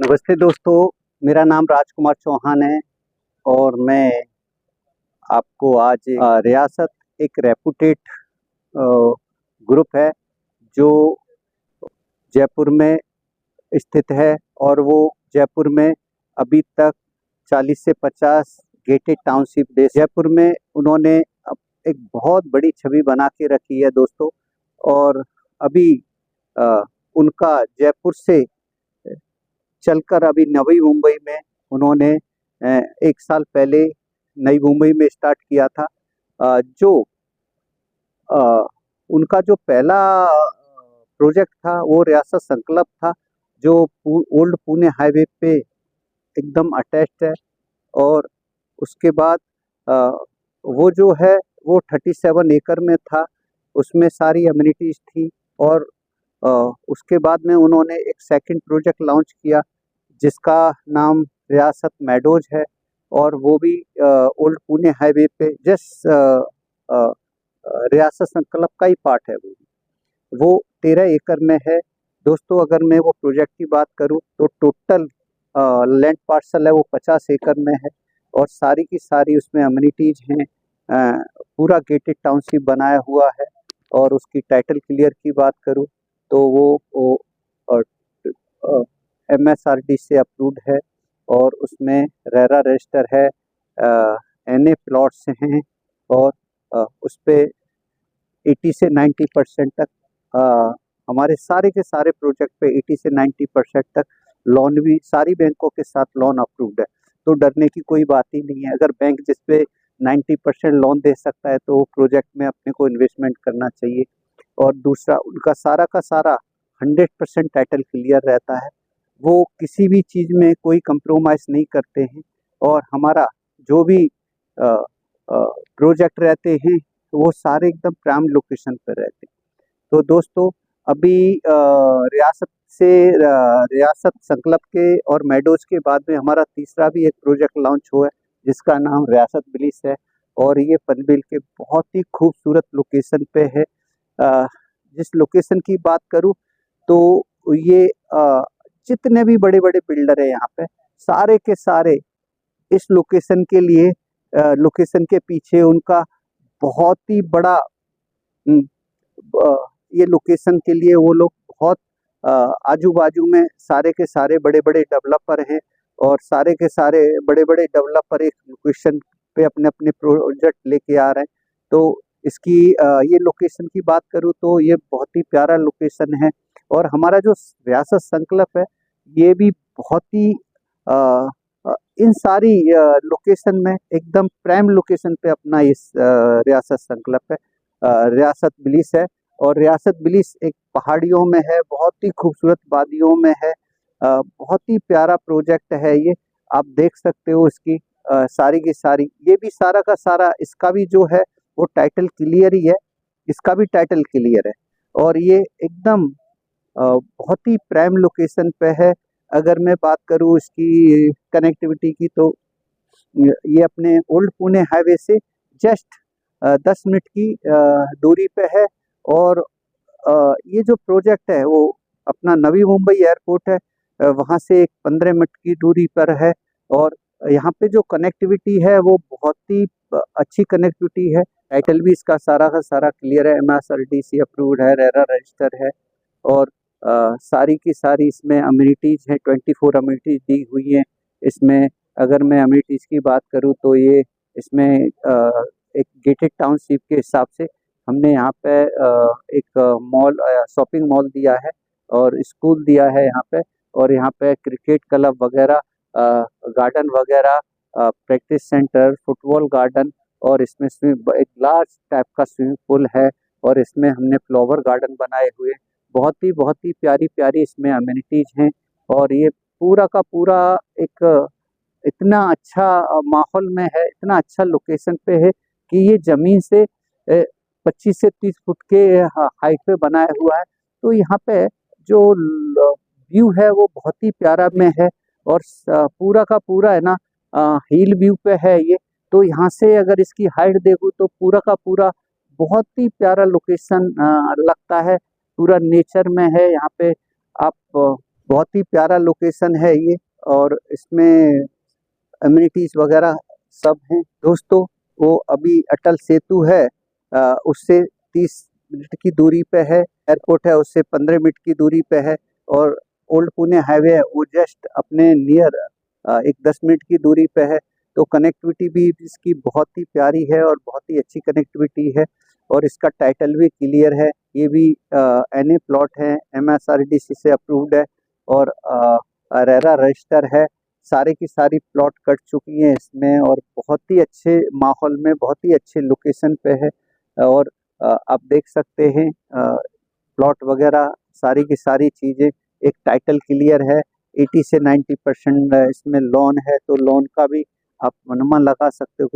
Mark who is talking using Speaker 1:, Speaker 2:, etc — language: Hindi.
Speaker 1: नमस्ते दोस्तों, मेरा नाम राजकुमार चौहान है और मैं आपको आज रियासत एक रेपुटेड ग्रुप है जो जयपुर में स्थित है और वो जयपुर में अभी तक 40 से 50 गेटेड टाउनशिप दे जयपुर में उन्होंने एक बहुत बड़ी छवि बना के रखी है दोस्तों। और अभी उनका जयपुर से चलकर अभी नवी मुंबई में उन्होंने एक साल पहले नई मुंबई में स्टार्ट किया था। जो उनका जो पहला प्रोजेक्ट था वो रियासत संकल्प था, जो ओल्ड पुणे हाईवे पे एकदम अटैच्ड है। और उसके बाद वो जो है वो 37 एकड़ में था, उसमें सारी अम्यूनिटीज थी। और उसके बाद में उन्होंने एक सेकंड प्रोजेक्ट लॉन्च किया जिसका नाम रियासत मैडोज है, और वो भी ओल्ड पुणे हाईवे पे जस्ट रियासत संकल्प का ही पार्ट है। वो 13 एकड़ में है दोस्तों। अगर मैं वो प्रोजेक्ट की बात करूं तो टोटल लैंड पार्सल है वो 50 एकड़ में है, और सारी की सारी उसमें अम्यूनिटीज हैं। पूरा गेटेड टाउनशिप बनाया हुआ है। और उसकी टाइटल क्लियर की बात करूं तो वो MSRD से अप्रूव्ड है, और उसमें रेरा रजिस्टर है, NA प्लॉट्स हैं, और उस पर 80 से 90% तक हमारे सारे के सारे प्रोजेक्ट पे 80 से 90% तक लोन भी सारी बैंकों के साथ लोन अप्रूव्ड है। तो डरने की कोई बात ही नहीं है। अगर बैंक जिस पे 90% लोन दे सकता है तो वो प्रोजेक्ट में अपने को इन्वेस्टमेंट करना चाहिए। और दूसरा, उनका सारा का सारा 100% टाइटल क्लियर रहता है। वो किसी भी चीज़ में कोई कंप्रोमाइज़ नहीं करते हैं, और हमारा जो भी प्रोजेक्ट रहते हैं वो सारे एकदम प्राइम लोकेशन पर रहते हैं। तो दोस्तों, अभी रियासत से रियासत संकल्प के और मैडोज के बाद में हमारा तीसरा भी एक प्रोजेक्ट लॉन्च हुआ है जिसका नाम रियासत बिलिस है, और ये पनबिल के बहुत ही खूबसूरत लोकेशन पे है। जिस लोकेशन की बात करूं तो ये जितने भी बड़े बड़े बिल्डर है यहाँ पे, सारे के सारे इस लोकेशन के लिए लोकेशन के पीछे उनका बहुत ही बड़ा ये लोकेशन के लिए वो लोग बहुत आजू बाजू में सारे के सारे बड़े बड़े डेवलपर हैं, और सारे के सारे बड़े बड़े डेवलपर एक लोकेशन पे अपने अपने प्रोजेक्ट लेके आ रहे हैं। तो इसकी ये लोकेशन की बात करूँ तो ये बहुत ही प्यारा लोकेशन है। और हमारा जो रियासत संकल्प है ये भी बहुत ही इन सारी लोकेशन में एकदम प्राइम लोकेशन पे अपना इस रियासत संकल्प है, रियासत बिलिस है। और रियासत बिलिस एक पहाड़ियों में है, बहुत ही खूबसूरत वादियों में है। बहुत ही प्यारा प्रोजेक्ट है ये, आप देख सकते हो। इसकी सारी की सारी, ये भी सारा का सारा, इसका भी जो है वो टाइटल क्लियर ही है, इसका भी टाइटल क्लियर है। और ये एकदम बहुत ही प्राइम लोकेशन पे है। अगर मैं बात करूँ इसकी कनेक्टिविटी की तो ये अपने ओल्ड पुणे हाईवे से जस्ट 10 मिनट की दूरी पे है। और ये जो प्रोजेक्ट है वो अपना नवी मुंबई एयरपोर्ट है, वहाँ से एक 15 मिनट की दूरी पर है। और यहाँ पे जो कनेक्टिविटी है वो बहुत ही अच्छी कनेक्टिविटी है। टाइटल भी इसका सारा का सारा क्लियर है, MSRDC अप्रूव्ड है, रेरा रजिस्टर है। और सारी की सारी इसमें अम्यूनिटीज हैं, 24 अम्यूनिटीज दी हुई हैं इसमें। अगर मैं अम्यूनिटीज की बात करूँ तो ये इसमें एक गेटेड टाउनशिप के हिसाब से हमने यहाँ पे एक मॉल, शॉपिंग मॉल दिया है, और स्कूल दिया है यहाँ पे। और यहाँ पे क्रिकेट क्लब वगैरह, गार्डन वगैरह, प्रैक्टिस सेंटर, फुटबॉल गार्डन, और इसमें एक लार्ज टाइप का स्विमिंग पूल है। और इसमें हमने फ्लावर गार्डन बनाए हुए, बहुत ही प्यारी प्यारी इसमें अम्यूनिटीज हैं। और ये पूरा का पूरा एक इतना अच्छा माहौल में है, इतना अच्छा लोकेशन पे है कि ये जमीन से 25 से 30 फुट के हाइट पे बनाया हुआ है। तो यहाँ पे जो व्यू है वो बहुत ही प्यारा में है, और पूरा का पूरा है ना हिल व्यू पे है ये। तो यहाँ से अगर इसकी हाइट देखूँ तो पूरा का पूरा बहुत ही प्यारा लोकेशन लगता है, पूरा नेचर में है यहाँ पे। आप बहुत ही प्यारा लोकेशन है ये, और इसमें अम्यूनिटीज वगैरह सब हैं दोस्तों। वो अभी अटल सेतु है, उससे 30 मिनट की दूरी पे है। एयरपोर्ट है उससे 15 मिनट की दूरी पे है। और ओल्ड पुणे हाईवे है वो जस्ट अपने नियर एक 10 मिनट की दूरी पे है। तो कनेक्टिविटी भी इसकी बहुत ही प्यारी है और बहुत ही अच्छी कनेक्टिविटी है। और इसका टाइटल भी क्लियर है। ये भी NA प्लॉट है, MSRDC से अप्रूव्ड है और रेरा रजिस्टर है। सारे की सारी प्लॉट कट चुकी हैं इसमें, और बहुत ही अच्छे माहौल में, बहुत ही अच्छे लोकेशन पे है। और आप देख सकते हैं प्लॉट वगैरह सारी की सारी चीज़ें, एक टाइटल क्लियर है। 80 से 90% इसमें लोन है, तो लोन का भी आप अनुमान लगा सकते हो कि